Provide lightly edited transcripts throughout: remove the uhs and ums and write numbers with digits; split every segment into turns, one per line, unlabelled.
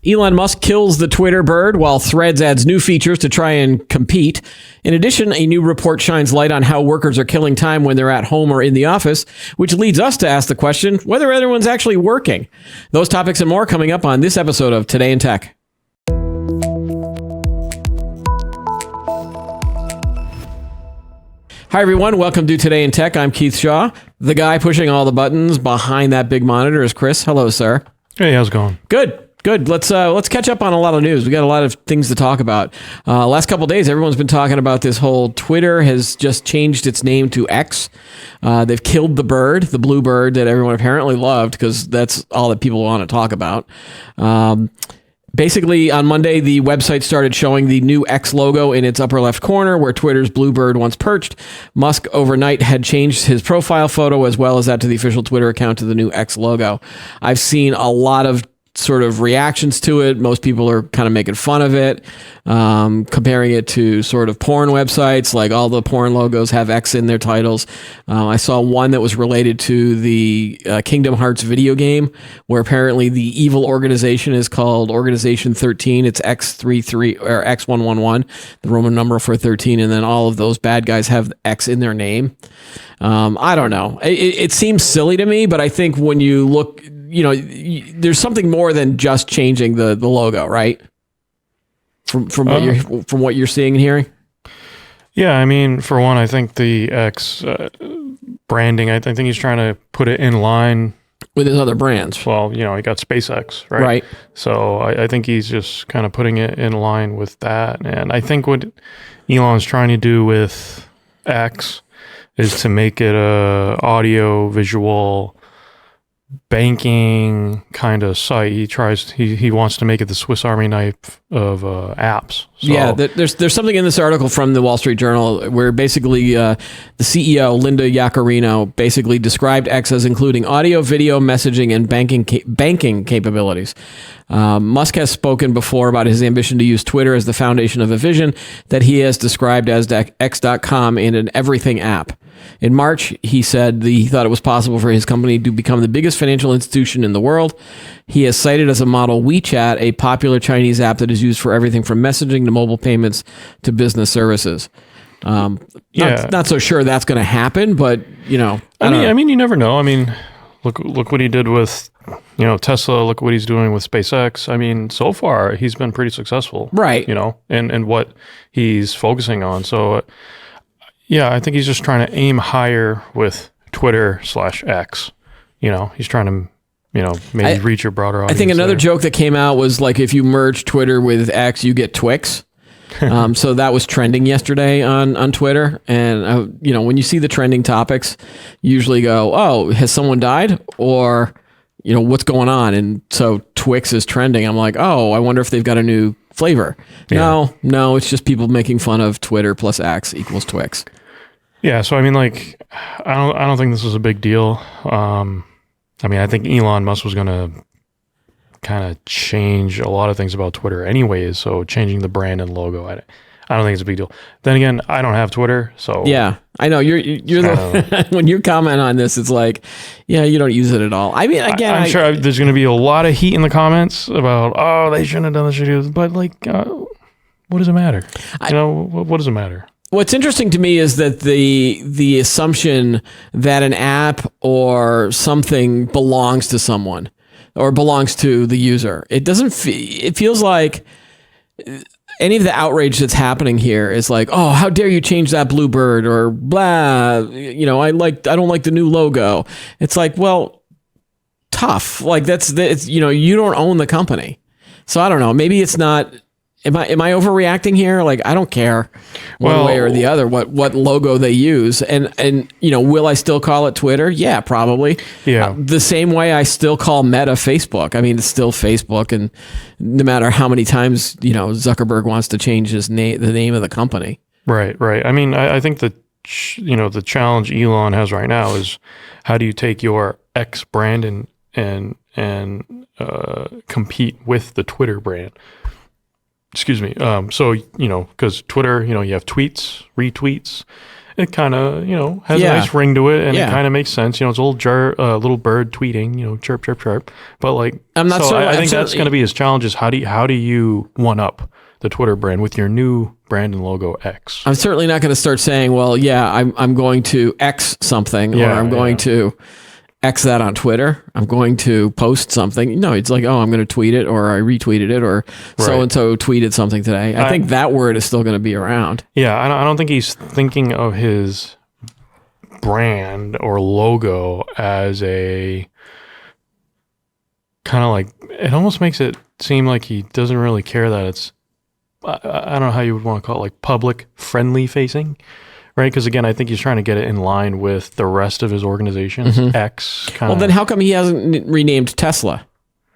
Elon Musk kills the Twitter bird while Threads adds new features to try and compete. In addition, a new report shines light on how workers are killing time when they're at home or in the office, which leads us to ask the question whether everyone's actually working. Those topics and more coming up on this episode of Today in Tech. Hi, everyone. Welcome to Today in Tech. I'm Keith Shaw. The guy pushing all the buttons behind that big monitor is Chris. Hello, sir.
Hey, how's it going?
Good. Let's catch up on a lot of news. We got a lot of things to talk about. Last couple of days, everyone's been talking about this whole Twitter has just changed its name to X. They've killed the bird, the blue bird that everyone apparently loved because that's all that people want to talk about. Basically, on Monday, the website started showing the new X logo in its upper left corner where Twitter's Bluebird once perched. Musk overnight had changed his profile photo as well as that to the official Twitter account to the new X logo. I've seen a lot of sort of reactions to it. Most people are kind of making fun of it, comparing it to sort of porn websites, like all the porn logos have X in their titles. I saw one that was related to the Kingdom Hearts video game, where apparently the evil organization is called Organization 13. It's X33 or X111, the Roman number for 13, and then all of those bad guys have X in their name. I don't know. It seems silly to me, but I think when you look, there's something more than just changing the logo, right? From what you're seeing and hearing.
Yeah, I mean, for one, I think the X branding, I think he's trying to put it in line
with his other brands.
Well, he got SpaceX, right?
Right.
So I think he's just kind of putting it in line with that. And I think what Elon's trying to do with X is to make it a audio visual banking kind of site. He wants to make it the Swiss Army knife of apps. So,
yeah, there's something in this article from the Wall Street Journal where basically the CEO, Linda Yaccarino, basically described X as including audio, video, messaging, and banking capabilities. Musk has spoken before about his ambition to use Twitter as the foundation of a vision that he has described as X.com in an everything app. In March, he said he thought it was possible for his company to become the biggest financial institution in the world. He has cited as a model WeChat, a popular Chinese app that is used for everything from messaging to mobile payments to business services. Not so sure that's going to happen, but I
mean, you never know. I mean, look what he did with Tesla. Look what he's doing with SpaceX. I mean, so far he's been pretty successful,
right?
And what he's focusing on. So. Yeah, I think he's just trying to aim higher with Twitter/X. He's trying to, maybe reach a broader audience.
I think another joke that came out was like, if you merge Twitter with X, you get Twix. So that was trending yesterday on Twitter. And, when you see the trending topics, you usually go, oh, has someone died? Or, what's going on? And so Twix is trending. I'm like, oh, I wonder if they've got a new flavor. Yeah. No, it's just people making fun of Twitter plus X equals Twix.
Yeah, so I mean, like, I don't think this is a big deal. I mean, I think Elon Musk was going to kind of change a lot of things about Twitter anyways, so changing the brand and logo, I don't think it's a big deal. Then again, I don't have Twitter, so... Yeah,
I know. You're the... when you comment on this, it's like, yeah, you don't use it at all. I mean, again...
I'm sure there's going to be a lot of heat in the comments about, oh, they shouldn't have done this, but, like, what does it matter? What does it matter?
What's interesting to me is that the assumption that an app or something belongs to someone or belongs to the user. It feels like any of the outrage that's happening here is like, oh, how dare you change that Bluebird or blah, I don't like the new logo. It's like, well, tough. Like it's you don't own the company. So I don't know, maybe it's not. Am I overreacting here? Like, I don't care one way or the other what logo they use. And will I still call it Twitter? Yeah, probably.
Yeah.
The same way I still call Meta Facebook. I mean, it's still Facebook, and no matter how many times, Zuckerberg wants to change the name of the company.
Right. I mean, I think the challenge Elon has right now is how do you take your X brand and compete with the Twitter brand? Excuse me. So, because Twitter, you have tweets, retweets, it kind of, has
Yeah.
a nice ring to it, and
Yeah.
it kind of makes sense. It's a little bird tweeting, chirp, chirp, chirp. But like,
I'm not
so
certain-
I
I'm
think that's
certainly-
going to be his challenge is how do you one up the Twitter brand with your new brand and logo X?
I'm certainly not going to start saying, well, yeah, I'm going to X something, or
Yeah,
I'm going
yeah.
to X that on Twitter. I'm going to post something. No, it's like, oh, I'm going to tweet it, or I retweeted it, or so-and-so tweeted something today. I think that word is still going to be around.
Yeah, I don't think he's thinking of his brand or logo as a kind of like, it almost makes it seem like he doesn't really care that it's, I don't know how you would want to call it, like public friendly facing, right? Because again, I think he's trying to get it in line with the rest of his organization's X kind
Well,
of.
then how come he hasn't renamed Tesla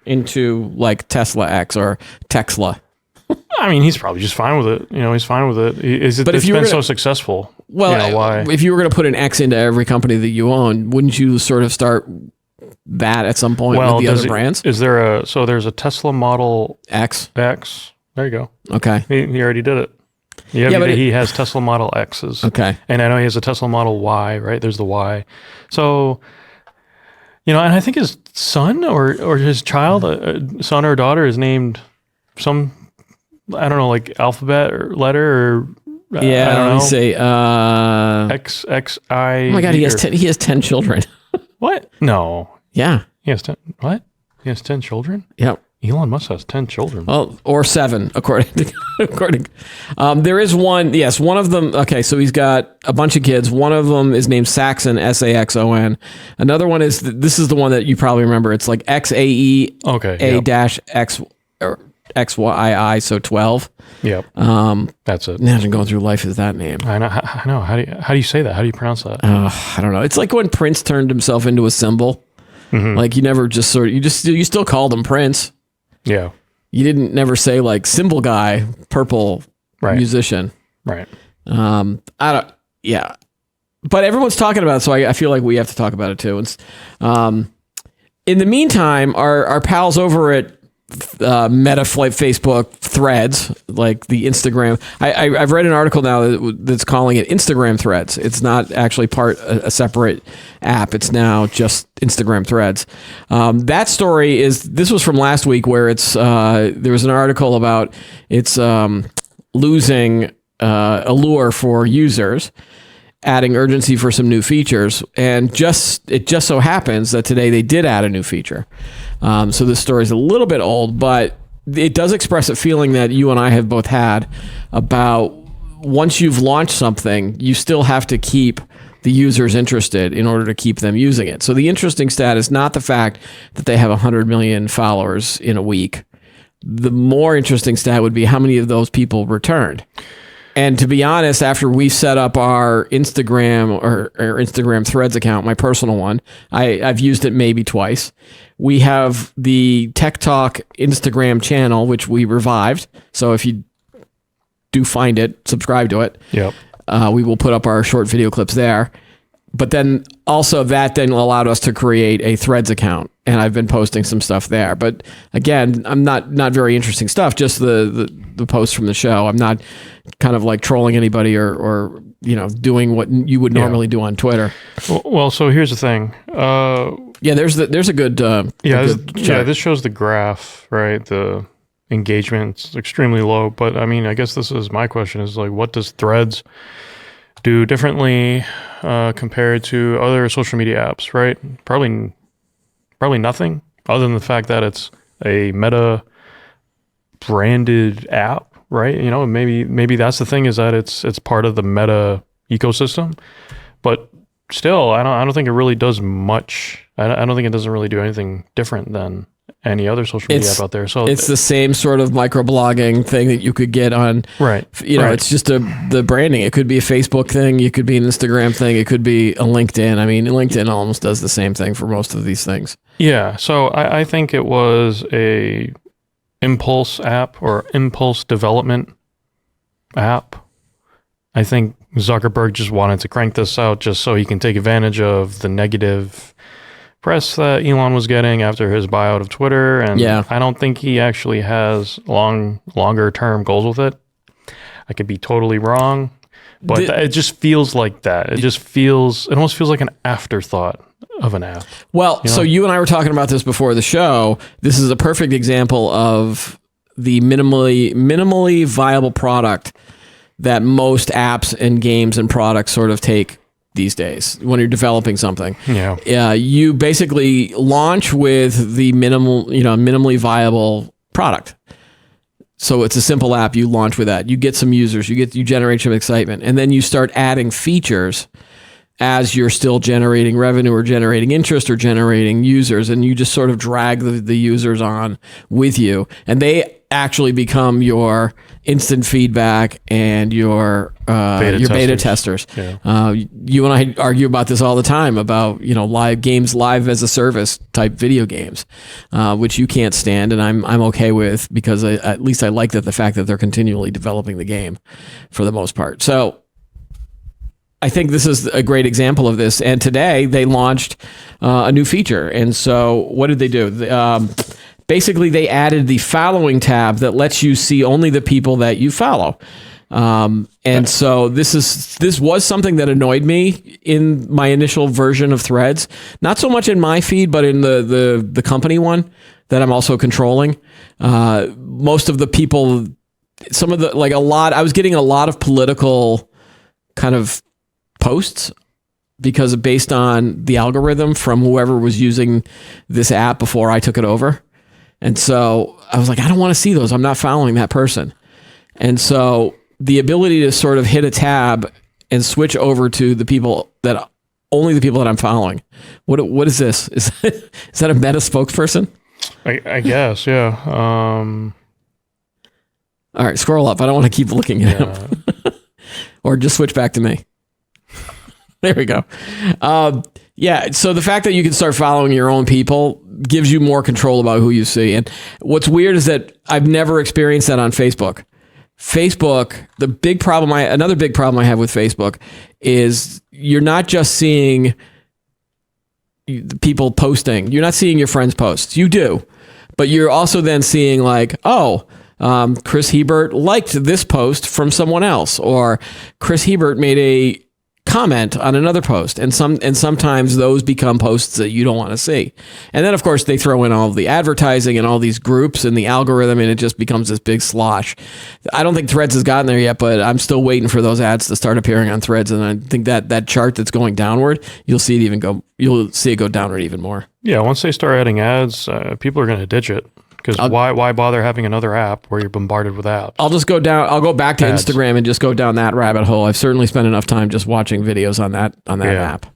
into like Tesla X or Texla?
I mean, he's probably just fine with it. He's fine with it.
But if
It's
you were
been so
gonna-
successful.
Well,
why?
if you were going to put an X into every company that you own, wouldn't you sort of start that at some point with the other brands?
Is there there's a Tesla Model
X.
X. There you go.
Okay.
He already did it.
Yeah, but
he has Tesla Model X's.
Okay.
And I know he has a Tesla Model Y, right? There's the Y. So, and I think his son or his child, son or daughter is named some, I don't know, like alphabet or letter or,
Yeah.
I don't
Let
know.
me say.
XXI.
Oh my God, he has 10 children.
What? No.
Yeah.
He has 10. What? He has 10 children?
Yep.
Elon Musk has 10 children.
Well, or 7, according. There is one. Yes, one of them. Okay, so he's got a bunch of kids. One of them is named Saxon, Saxon. Another one is this is the one that you probably remember. It's like XAE
Okay.
A
Yep.
dash X or XYI, so 12.
Yep. That's it.
Imagine going through life as that name.
I know. How do you say that? How do you pronounce that?
I don't know. It's like when Prince turned himself into a symbol. Like you never just sort of you still called him Prince.
Yeah.
You didn't never say like symbol guy, purple
Right.
musician.
Right.
I don't. Yeah, but everyone's talking about it, so I feel like we have to talk about it too. In the meantime, our pals over at Meta Facebook Threads, like the Instagram. I've read an article now that's calling it Instagram Threads. It's not actually a separate app. It's now just Instagram Threads. That story this was from last week, where there was an article about it's losing allure for users, adding urgency for some new features, and it just so happens that today they did add a new feature. So this story is a little bit old, but it does express a feeling that you and I have both had about once you've launched something, you still have to keep the users interested in order to keep them using it. So the interesting stat is not the fact that they have 100 million followers in a week. The more interesting stat would be how many of those people returned. And to be honest, after we set up our Instagram or Instagram Threads account, my personal one, I've used it maybe twice. We have the Tech Talk Instagram channel, which we revived. So if you do find it, subscribe to it.
Yep.
We will put up our short video clips there. But then also that then allowed us to create a Threads account, and I've been posting some stuff there. But again, I'm not very interesting stuff, just the posts from the show. I'm not kind of like trolling anybody or doing what you would normally do on Twitter.
Well, so here's the thing.
Yeah, there's a good
This shows the graph, right? The engagement's extremely low, but I mean, I guess this is my question: is like, what does Threads do differently compared to other social media apps? Right? Probably nothing, other than the fact that it's a Meta branded app, right? Maybe that's the thing, is that it's part of the Meta ecosystem, but still, I don't think it really does much. I don't think it doesn't really do anything different than any other social media app out there. So
it's the same sort of microblogging thing that you could get on.
Right.
It's just the branding. It could be a Facebook thing. It could be an Instagram thing. It could be a LinkedIn. I mean, LinkedIn almost does the same thing for most of these things.
Yeah. So I think it was a impulse app or impulse development app. I think Zuckerberg just wanted to crank this out just so he can take advantage of the negative press that Elon was getting after his buyout of Twitter. And I don't think he actually has longer term goals with it. I could be totally wrong, But it just feels like that. It almost feels like an afterthought of an app.
Well, so you and I were talking about this before the show. This is a perfect example of the minimally viable product that most apps and games and products sort of take these days when you're developing something.
Yeah.
You basically launch with the minimally viable product. So it's a simple app. You launch with that. You get some users. You generate some excitement, and then you start adding features as you're still generating revenue or generating interest or generating users, and you just sort of drag the users on with you, and they actually become your instant feedback and your beta testers.
Yeah.
You and I argue about this all the time about live as a service type video games, which you can't stand, and I'm okay with, because at least I like the fact that they're continually developing the game for the most part. So I think this is a great example of this. And today they launched a new feature. And so what did they do? Basically, they added the following tab that lets you see only the people that you follow. And so this was something that annoyed me in my initial version of Threads. Not so much in my feed, but in the company one that I'm also controlling. Most of the people, I was getting a lot of political kind of posts because based on the algorithm from whoever was using this app before I took it over. And so I was like, I don't want to see those. I'm not following that person. And so the ability to sort of hit a tab and switch over to only the people that I'm following. What is this? Is that a Meta spokesperson?
I guess, yeah.
All right, scroll up. I don't want to keep looking at him. Or just switch back to me. There we go. Yeah, so the fact that you can start following your own people gives you more control about who you see. And what's weird is that I've never experienced that on Facebook. Facebook, another big problem I have with Facebook is you're not just seeing people posting. You're not seeing your friends' posts. You do. But you're also then seeing Chris Hebert liked this post from someone else, or Chris Hebert made a comment on another post, and sometimes those become posts that you don't want to see. And then of course they throw in all of the advertising and all these groups and the algorithm, and it just becomes this big slosh. I don't think Threads has gotten there yet, but I'm still waiting for those ads to start appearing on Threads, and I think that chart that's going downward, you'll see it go downward even more.
Yeah, once they start adding ads, people are going to ditch it. Because why bother having another app where you're bombarded with ads?
I'll go back to Instagram and just go down that rabbit hole. I've certainly spent enough time just watching videos on that app,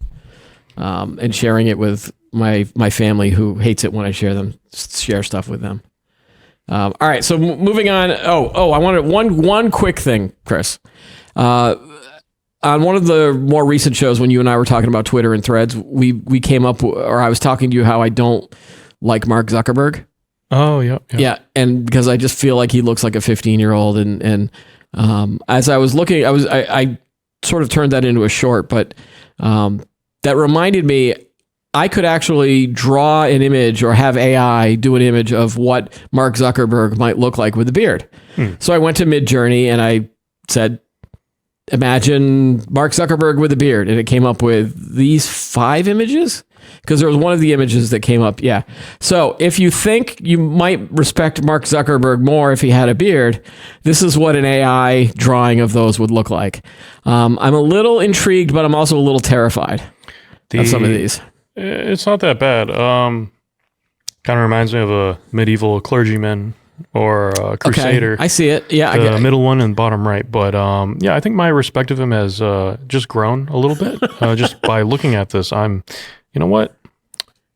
and sharing it with my family, who hates it when I share stuff with them. All right, so moving on. I wanted one quick thing, Chris. On one of the more recent shows, when you and I were talking about Twitter and Threads, we came up, or I was talking to you how I don't like Mark Zuckerberg.
Oh, yeah.
Yeah, and because I just feel like he looks like a 15-year-old, and as I was looking, I sort of turned that into a short, but that reminded me I could actually draw an image or have AI do an image of what Mark Zuckerberg might look like with a beard. So I went to Midjourney and I said, imagine Mark Zuckerberg with a beard, and it came up with these 5 images. Because there was one of the images that came up. Yeah. So if you think you might respect Mark Zuckerberg more if he had a beard, this is what an AI drawing of those would look like. I'm a little intrigued, but I'm also a little terrified of some of these.
It's not that bad. Kind of reminds me of a medieval clergyman or a crusader.
Okay, I see it. Yeah,
I get it. Middle one and bottom right. But yeah, I think my respect of him has just grown a little bit. Just by looking at this, you know what?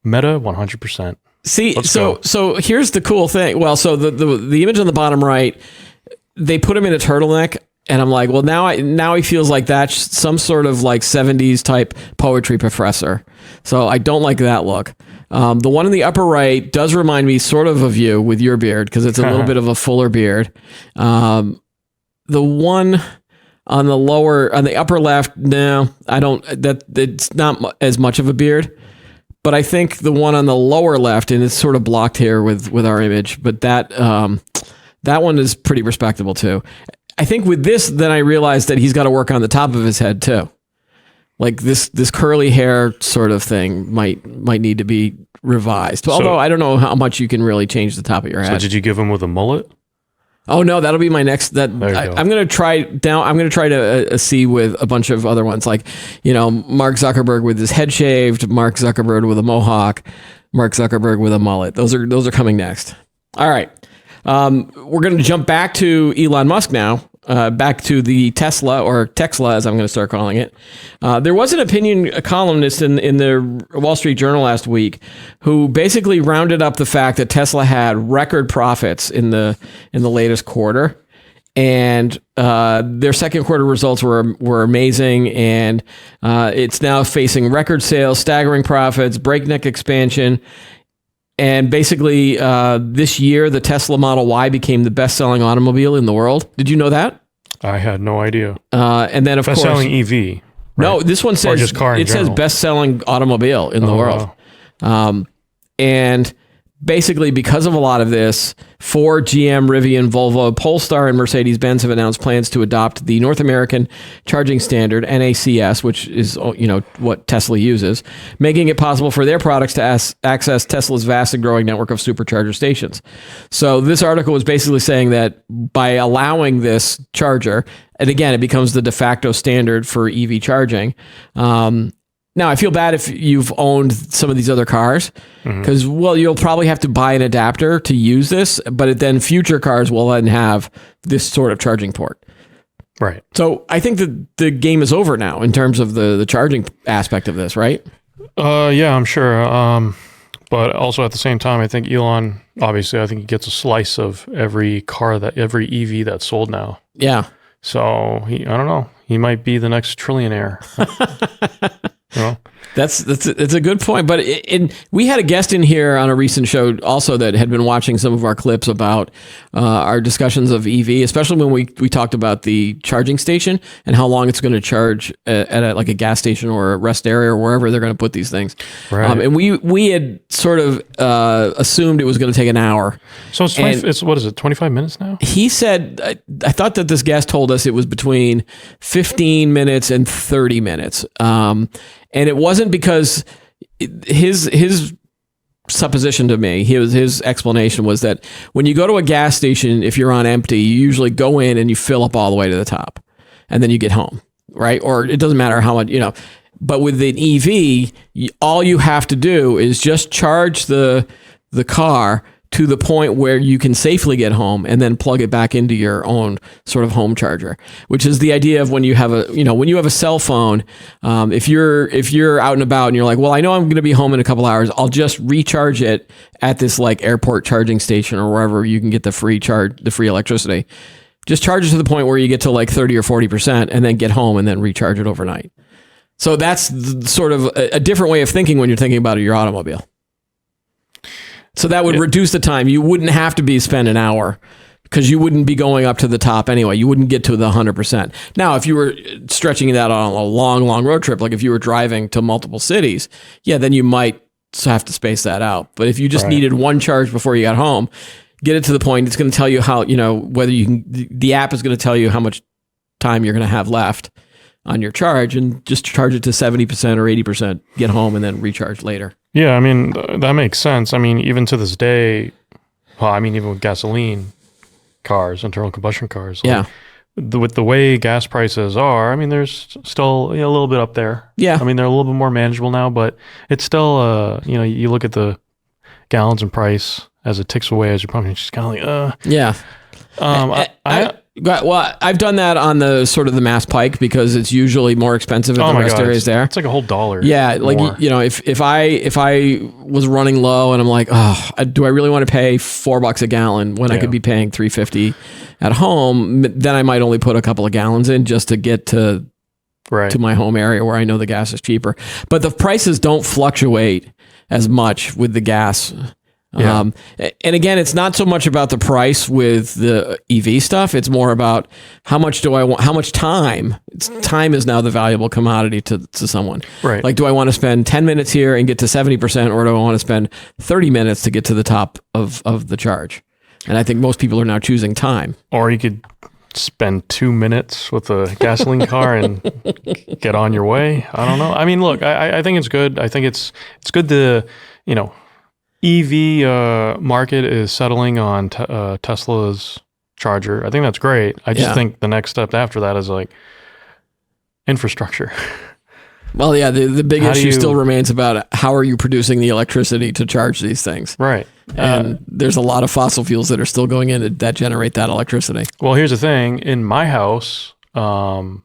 Meta 100%.
See, so here's the cool thing. Well, so the image on the bottom right, they put him in a turtleneck, and I'm like, well, now he feels like that's some sort of like 70s type poetry professor. So I don't like that look. The one in the upper right does remind me sort of you with your beard, because it's a little bit of a fuller beard. The one on the upper left, no, I don't. It's not as much of a beard. But I think the one on the lower left, and it's sort of blocked here with our image, but that one is pretty respectable too. I think with this, then I realized that he's got to work on the top of his head too. Like this curly hair sort of thing might need to be revised. Although I don't know how much you can really change the top of your head.
So did you give him with a mullet?
Oh no, that'll be my next. I'm gonna try to see with a bunch of other ones, like Mark Zuckerberg with his head shaved, Mark Zuckerberg with a mohawk, Mark Zuckerberg with a mullet. Those are coming next. All right, we're gonna jump back to Elon Musk now. Back to the Tesla, or Texla, as I'm going to start calling it. There was an opinion columnist in the Wall Street Journal last week who basically rounded up the fact that Tesla had record profits in the latest quarter, and their second quarter results were amazing, and it's now facing record sales, staggering profits, breakneck expansion. And basically, this year, the Tesla Model Y became the best-selling automobile in the world. Did you know that?
I had no idea.
And then, of course,
best-selling EV. Right?
No, this one says
just car in
says best-selling automobile in the world. And basically, because of a lot of this, Ford, GM, Rivian, Volvo, Polestar, and Mercedes-Benz have announced plans to adopt the North American Charging Standard, NACS, which is what Tesla uses, making it possible for their products to access Tesla's vast and growing network of supercharger stations. So this article was basically saying that by allowing this charger, and again, it becomes the de facto standard for EV charging. Now, I feel bad if you've owned some of these other cars because, you'll probably have to buy an adapter to use this, but then future cars will then have this sort of charging port.
Right.
So I think that the game is over now in terms of the charging aspect of this, right?
Yeah, I'm sure. But also at the same time, I think Elon, obviously, I think he gets a slice of every EV that's sold now.
Yeah.
So I don't know. He might be the next trillionaire.
That's a good point. But we had a guest in here on a recent show also that had been watching some of our clips about our discussions of EV, especially when we talked about the charging station and how long it's going to charge at a gas station or a rest area or wherever they're going to put these things.
Right.
And we had sort of assumed it was going to take an hour.
So it's what is it, 25 minutes now?
He said, I thought that this guest told us it was between 15 minutes and 30 minutes. And it wasn't because his supposition to me, his explanation was that when you go to a gas station, if you're on empty, you usually go in and you fill up all the way to the top and then you get home, right? Or it doesn't matter how much, but with an EV, all you have to do is just charge the car to the point where you can safely get home and then plug it back into your own sort of home charger, which is the idea of when you have a cell phone, if you're out and about and you're like, well, I know I'm going to be home in a couple hours, I'll just recharge it at this like airport charging station or wherever you can get the free electricity. Just charge it to the point where you get to like 30 or 40% and then get home and then recharge it overnight. So that's sort of a different way of thinking when you're thinking about your automobile. So that would reduce the time. You wouldn't have to spend an hour because you wouldn't be going up to the top anyway. You wouldn't get to the 100%. Now, if you were stretching that on a long, long road trip, like if you were driving to multiple cities, then you might have to space that out. But if you just needed one charge before you got home, get it to the point, it's going to tell you how, whether you can, the app is going to tell you how much time you're going to have left on your charge, and just charge it to 70% or 80%, get home and then recharge later.
Yeah, I mean, that makes sense. I mean, even to this day, even with gasoline cars, internal combustion cars, with the way gas prices are, I mean, there's still a little bit up there.
Yeah.
I mean, they're a little bit more manageable now, but it's still, you look at the gallons and price as it ticks away as you're pumping, it's just kind of like,
Yeah. Well, I've done that on the sort of the Mass Pike because it's usually more expensive at the rest areas there.
It's like a whole $1.
Yeah, like more. If I was running low and I'm like, do I really want to pay $4 a gallon when I could be paying $3.50 at home? Then I might only put a couple of gallons in just to get to my home area where I know the gas is cheaper. But the prices don't fluctuate as much with the gas. Yeah. And again, it's not so much about the price with the EV stuff. It's more about how much do I want, how much time. Time is now the valuable commodity to someone.
Right.
Like, do I want to spend 10 minutes here and get to 70%, or do I want to spend 30 minutes to get to the top of the charge? And I think most people are now choosing time.
Or you could spend 2 minutes with a gasoline car and get on your way. I don't know. I mean, look, I think it's good. I think it's good to, you know, EV market is settling on Tesla's charger. I think that's great. I just think the next step after that is like infrastructure.
Well, yeah, the big issue still remains about how are you producing the electricity to charge these things.
Right.
And there's a lot of fossil fuels that are still going in that generate that electricity.
Well, here's the thing. In my house, I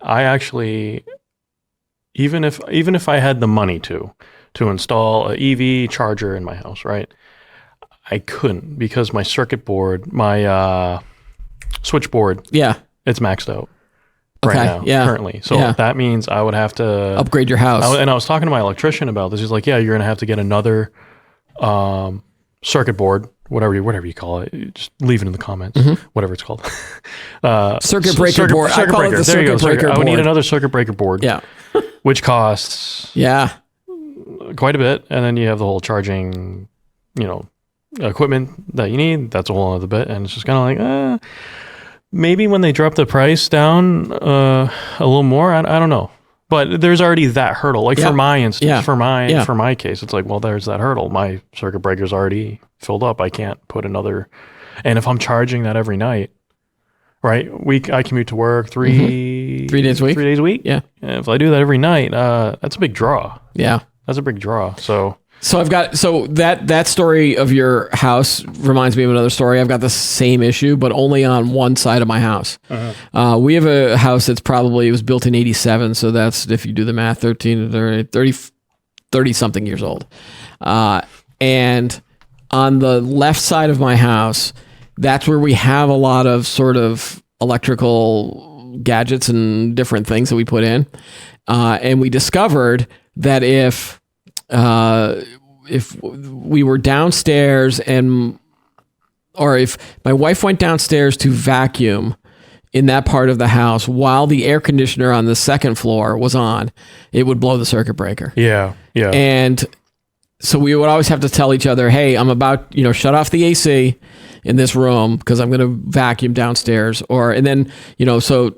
actually, even if I had the money to install an EV charger in my house, right, I couldn't because my circuit board, my switchboard, it's maxed out. Right now, currently. So that means I would have to
upgrade your house.
And I was talking to my electrician about this. He's like, yeah, you're going to have to get another circuit board, whatever you call it. Just leave it in the comments, whatever it's called.
Circuit breaker board. I call it the circuit breaker board.
I would need another circuit breaker board.
Yeah.
Which costs quite a bit. And then you have the whole charging, equipment that you need. That's a whole other bit. And it's just kind of like, maybe when they drop the price down a little more, I don't know. But there's already that hurdle. Like for my instance, for my case, it's like, well, there's that hurdle. My circuit breaker's already filled up. I can't put another. And if I'm charging that every night, right? I commute to work 3
days a week.
3 days a week.
Yeah.
And if I do that every night, that's a big draw.
Yeah.
That's a big draw. So
I've got that story of your house reminds me of another story. I've got the same issue, but only on one side of my house. We have a house that's it was built in 87. So that's, if you do the math, 30 something years old. And on the left side of my house, that's where we have a lot of sort of electrical gadgets and different things that we put in. And we discovered that if we were downstairs or if my wife went downstairs to vacuum in that part of the house while the air conditioner on the second floor was on, it would blow the circuit breaker.
Yeah.
And so we would always have to tell each other, hey, I'm about, shut off the AC in this room because I'm going to vacuum downstairs. So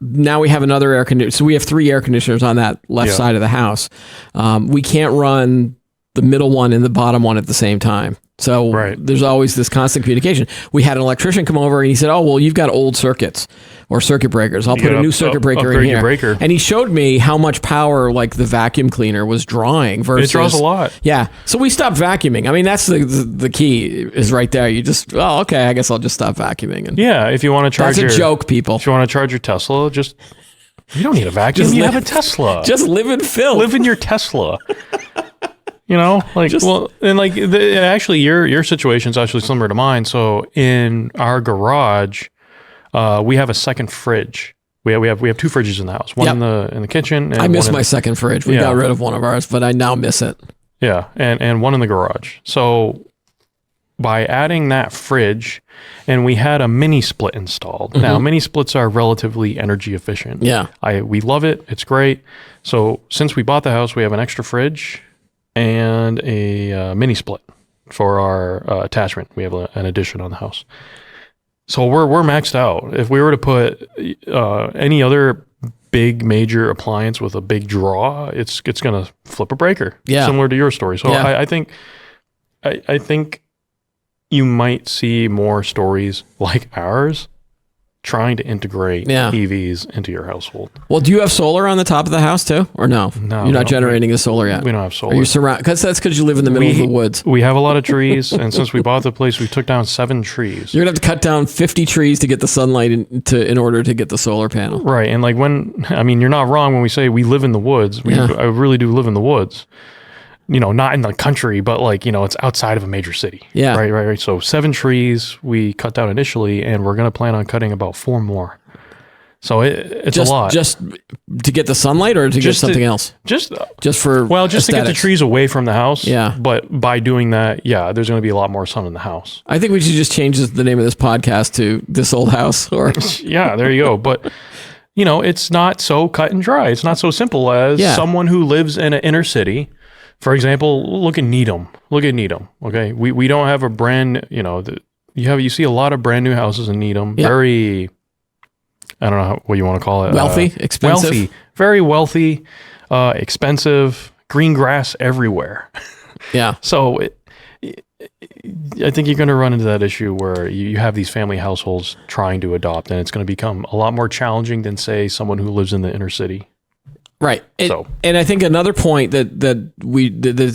now we have another air conditioner. So we have 3 air conditioners on that left side of the house. We can't run the middle one and the bottom one at the same time. So there's always this constant communication. We had an electrician come over and he said, oh, well, you've got old circuits or circuit breakers. I'll put a new circuit breaker in here. And he showed me how much power like the vacuum cleaner was drawing versus...
It draws a lot.
Yeah. So we stopped vacuuming. I mean, that's the key is right there. You just, okay, I guess I'll just stop vacuuming. And
if you want to charge
that's a joke, people.
If you want to charge your Tesla, you don't need a vacuum. You have a Tesla.
Just live in filth.
Live in your Tesla. Actually, your situation's actually similar to mine. So in our garage, we have a second fridge. We have 2 fridges in the house. One in the kitchen. And
I miss my second fridge. We got rid of one of ours, but I now miss it.
Yeah, and one in the garage. So by adding that fridge, and we had a mini split installed. Now, mini splits are relatively energy efficient.
Yeah,
we love it. It's great. So since we bought the house, we have an extra fridge and a mini split for our attachment. We have an addition on the house. So we're maxed out. If we were to put any other big major appliance with a big draw, it's going to flip a breaker.
Yeah.
Similar to your story. So I think you might see more stories like ours trying to integrate EVs into your household.
Well, do you have solar on the top of the house too, or no?
No,
you're not generating the solar yet.
We don't have solar.
Are you surrounded? That's because you live in the middle of the woods.
We have a lot of trees, and since we bought the place, we took down 7 trees.
You're gonna have to cut down 50 trees to get the sunlight in order to get the solar panel.
Right, and you're not wrong when we say we live in the woods. I really do live in the woods. Not in the country, but it's outside of a major city.
Yeah.
Right. So 7 trees we cut down initially, and we're going to plan on cutting about 4 more. So it's a lot.
Just to get the sunlight or to get something else? Just for aesthetics.
To get the trees away from the house.
Yeah.
But by doing that, there's going to be a lot more sun in the house.
I think we should just change the name of this podcast to This Old House. Or
yeah, there you go. But it's not so cut and dry. It's not so simple as someone who lives in an inner city. For example, look at Needham. Okay, we don't have a brand. you see a lot of brand new houses in Needham.
Yep.
Very, I don't know what you want to call it.
Wealthy, expensive.
Very wealthy, expensive, green grass everywhere.
Yeah.
So I think you're going to run into that issue where you have these family households trying to adopt, and it's going to become a lot more challenging than, say, someone who lives in the inner city.
Right.
So,
and I think another point that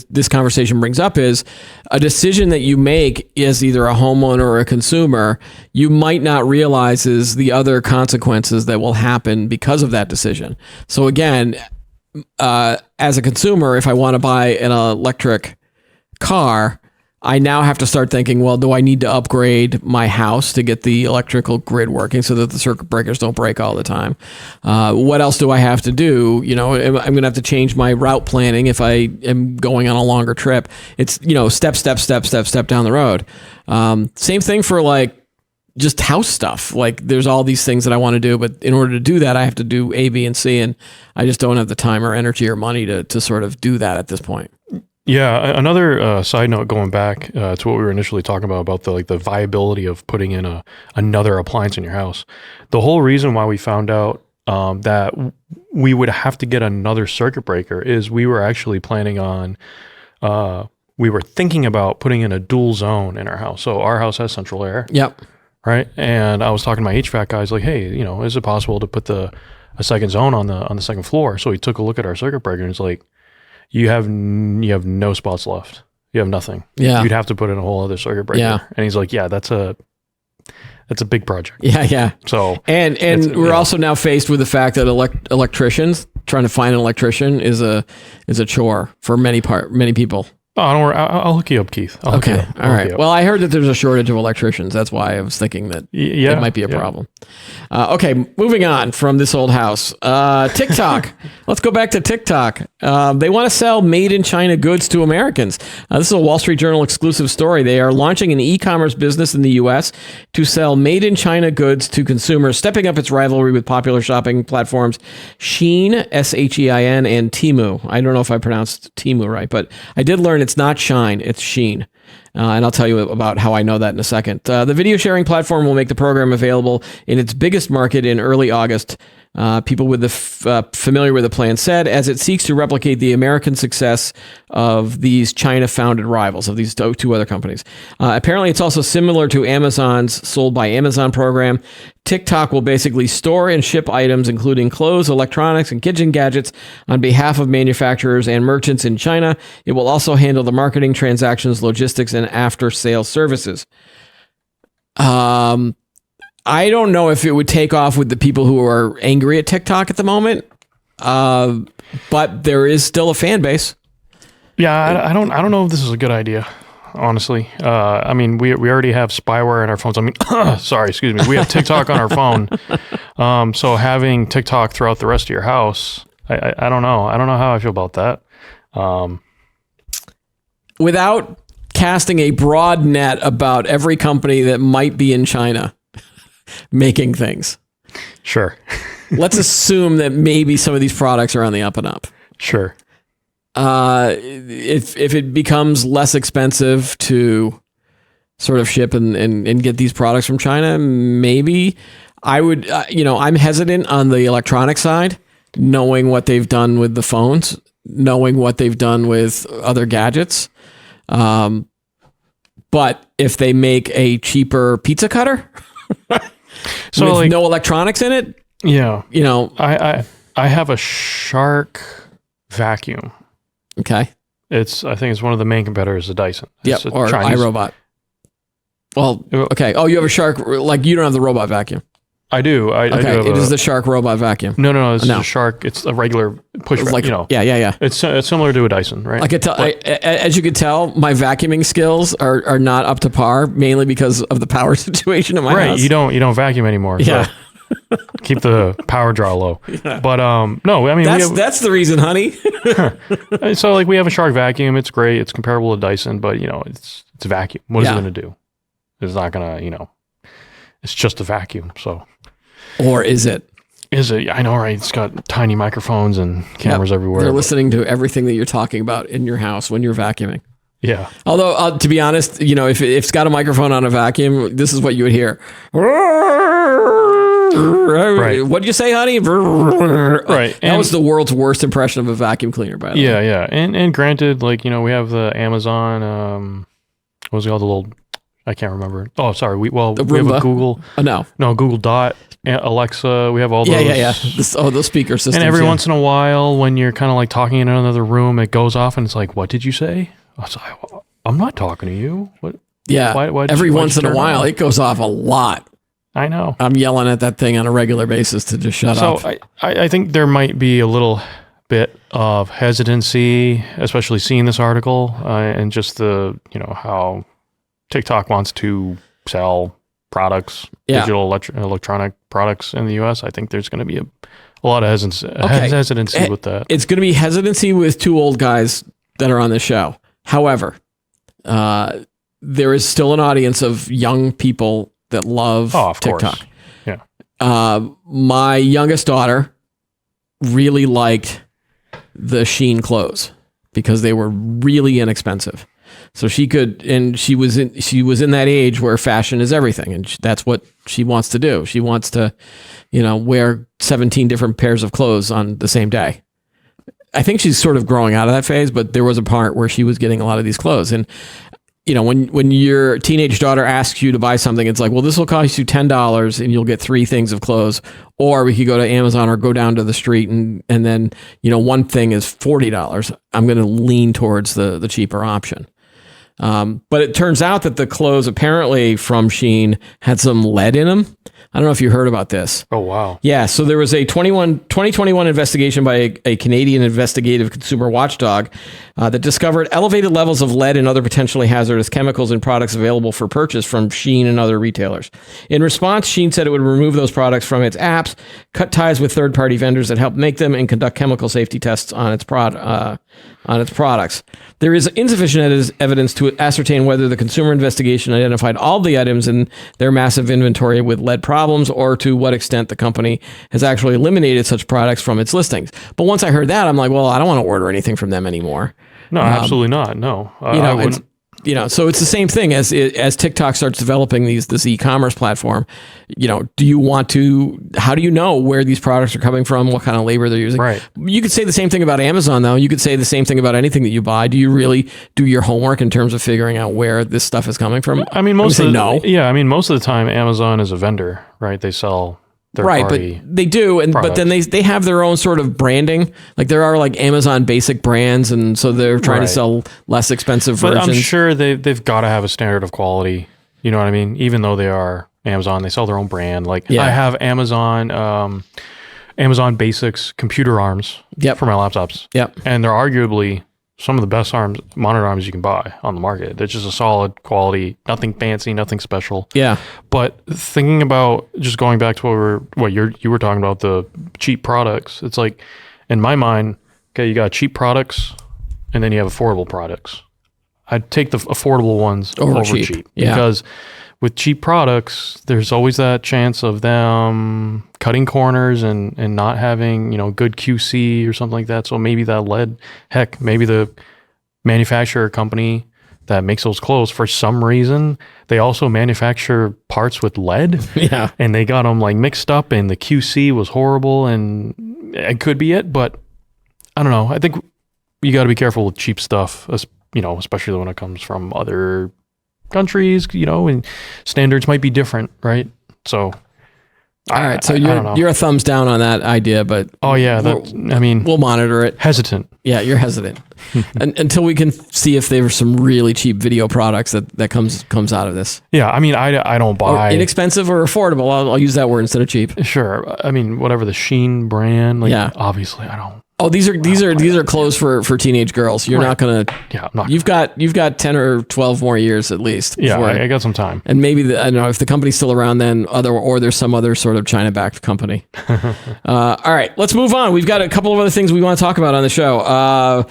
this conversation brings up is a decision that you make as either a homeowner or a consumer, you might not realize is the other consequences that will happen because of that decision. So again, as a consumer, if I want to buy an electric car, I now have to start thinking, well, do I need to upgrade my house to get the electrical grid working so that the circuit breakers don't break all the time? What else do I have to do? You know, I'm going to have to change my route planning if I am going on a longer trip. It's, you know, step down the road. Same thing for like just house stuff. Like there's all these things that I want to do, but in order to do that, I have to do A, B, and C. And I just don't have the time or energy or money to sort of do that at this point.
Yeah, another side note going back to what we were initially talking about the viability of putting in another appliance in your house. The whole reason why we found out that we would have to get another circuit breaker is we were actually planning on, we were thinking about putting in a dual zone in our house. So our house has central air.
Yep.
Right. And I was talking to my HVAC guys like, hey, you know, is it possible to put a second zone on the second floor? So he took a look at our circuit breaker and it's like, you have no spots left. You have nothing.
Yeah.
You'd have to put in a whole other circuit breaker.
Yeah.
And he's like, yeah, that's a big project.
Yeah.
So
and we're also now faced with the fact that electricians trying to find an electrician is a chore for many people.
Oh, don't worry. I'll hook you up, Keith. All
right. Well, I heard that there's a shortage of electricians. That's why I was thinking that it might be a problem. Okay, moving on from this old house. TikTok. Let's go back to TikTok. They want to sell made in China goods to Americans. This is a Wall Street Journal exclusive story. They are launching an e-commerce business in the U.S. to sell made in China goods to consumers, stepping up its rivalry with popular shopping platforms Shein, S-H-E-I-N, and Temu. I don't know if I pronounced Temu right, but I did learn it's not Shine, it's Shein. And I'll tell you about how I know that in a second. The video sharing platform will make the program available in its biggest market in early August. People with familiar with the plan said, as it seeks to replicate the American success of these China-founded rivals of these two other companies. Apparently, it's also similar to Amazon's Sold by Amazon program. TikTok will basically store and ship items, including clothes, electronics, and kitchen gadgets, on behalf of manufacturers and merchants in China. It will also handle the marketing, transactions, logistics, and after-sales services. I don't know if it would take off with the people who are angry at TikTok at the moment, but there is still a fan base.
Yeah, I don't know if this is a good idea, honestly. I mean, we already have spyware in our phones. I mean, sorry, excuse me. We have TikTok on our phone. So having TikTok throughout the rest of your house, I don't know. I don't know how I feel about that.
Without casting a broad net about every company that might be in China making things.
Sure.
Let's assume that maybe some of these products are on the up and up.
Sure.
If it becomes less expensive to sort of ship and get these products from China, maybe I would, I'm hesitant on the electronic side, knowing what they've done with the phones, knowing what they've done with other gadgets. But if they make a cheaper pizza cutter with
like,
no electronics in it,
yeah,
I
have a Shark vacuum.
Okay.
I think it's one of the main competitors of Dyson.
Yep, or Chinese. iRobot. Well, okay. Oh, you have a Shark, like you don't have the robot vacuum.
I do. I do have
it is the Shark robot vacuum.
No. This is a Shark. It's a regular push vacuum.
Yeah.
It's similar to a Dyson, right?
I could tell. As you could tell, my vacuuming skills are not up to par, mainly because of the power situation in my house.
Right. You don't vacuum anymore.
Yeah.
So keep the power draw low. Yeah. But no, I mean
that's the reason, honey.
So like we have a Shark vacuum. It's great. It's comparable to Dyson, but it's a vacuum. What is it going to do? It's not going to it's just a vacuum. So.
Or is it?
Is it? I know, right? It's got tiny microphones and cameras everywhere.
They're listening to everything that you're talking about in your house when you're vacuuming.
Yeah.
Although, to be honest, if it's got a microphone on a vacuum, this is what you would hear.
Right.
What'd you say, honey?
Right.
That was the world's worst impression of a vacuum cleaner, by the way.
Yeah. And granted, like, we have the Amazon, what was it called? The little, I can't remember. Oh, sorry. We have a Google.
Oh, no,
Google Dot, Alexa. We have all those.
Yeah. Those speaker systems.
And every once in a while, when you're kind of like talking in another room, it goes off and it's like, what did you say? I was like, I'm not talking to you. What?
Yeah. Every once in a while, it goes off a lot.
I know.
I'm yelling at that thing on a regular basis to just shut up.
So I think there might be a little bit of hesitancy, especially seeing this article and just the, how TikTok wants to sell products, digital electronic products in the U.S. I think there's going to be a lot of hesitancy with that.
It's going to be hesitancy with two old guys that are on the show. However, there is still an audience of young people that love TikTok.
Course. Yeah.
My youngest daughter really liked the Shein clothes because they were really inexpensive. So she was in that age where fashion is everything, and that's what she wants to do. She wants to, wear 17 different pairs of clothes on the same day. I think she's sort of growing out of that phase, but there was a part where she was getting a lot of these clothes. And, when your teenage daughter asks you to buy something, it's like, well, this will cost you $10 and you'll get 3 things of clothes. Or we could go to Amazon or go down to the street and then, one thing is $40. I'm going to lean towards the cheaper option. But it turns out that the clothes apparently from Shein had some lead in them. I don't know if you heard about this.
Oh, wow.
Yeah. So there was a 2021 investigation by a Canadian investigative consumer watchdog that discovered elevated levels of lead and other potentially hazardous chemicals in products available for purchase from Shein and other retailers. In response, Shein said it would remove those products from its apps, cut ties with third-party vendors that help make them, and conduct chemical safety tests on its products. There is insufficient evidence to ascertain whether the consumer investigation identified all the items in their massive inventory with lead problems, or to what extent the company has actually eliminated such products from its listings. But once I heard that, I'm like, well, I don't want to order anything from them anymore.
No, absolutely not. No, I wouldn't.
So it's the same thing as TikTok starts developing this e-commerce platform. How do you know where these products are coming from, what kind of labor they're using?
Right.
You could say the same thing about Amazon, though. You could say the same thing about anything that you buy. Do you really do your homework in terms of figuring out where this stuff is coming from?
I mean, most of the time Amazon is a vendor, right? They sell
right, but they do, but then they have their own sort of branding. Like there are like Amazon basic brands, and so they're trying to sell less expensive versions.
But I'm sure they've got to have a standard of quality. You know what I mean? Even though they are Amazon, they sell their own brand. Like I have Amazon Basics computer arms for my laptops.
Yep,
and they're arguably some of the best monitor arms you can buy on the market. They're just a solid quality, nothing fancy, nothing special.
Yeah.
But thinking about just going back to what you were talking about, the cheap products, it's like, in my mind, okay, you got cheap products and then you have affordable products. I'd take the affordable ones over cheap.
Yeah.
Because with cheap products, there's always that chance of them cutting corners and not having, good QC or something like that. So maybe that lead, maybe the manufacturer company that makes those clothes, for some reason, they also manufacture parts with lead.
Yeah. And
they got them like mixed up and the QC was horrible, and it could be it, but I don't know. I think you got to be careful with cheap stuff, especially when it comes from other countries, and standards might be different, right? So,
all right. So you're a thumbs down on that idea, but
we'll
monitor it.
Hesitant.
Yeah, you're hesitant until we can see if there's some really cheap video products that comes out of this.
Yeah, I mean, I don't buy
inexpensive or affordable. I'll use that word instead of cheap.
Sure. I mean, whatever the Shein brand. Obviously, I don't.
Oh, these are clothes for teenage girls. You're not gonna.
Yeah, I'm not.
You've got 10 or 12 more years at least.
Yeah, I got some time.
And maybe I don't know if the company's still around then. Or there's some other sort of China-backed company. All right, let's move on. We've got a couple of other things we want to talk about on the show.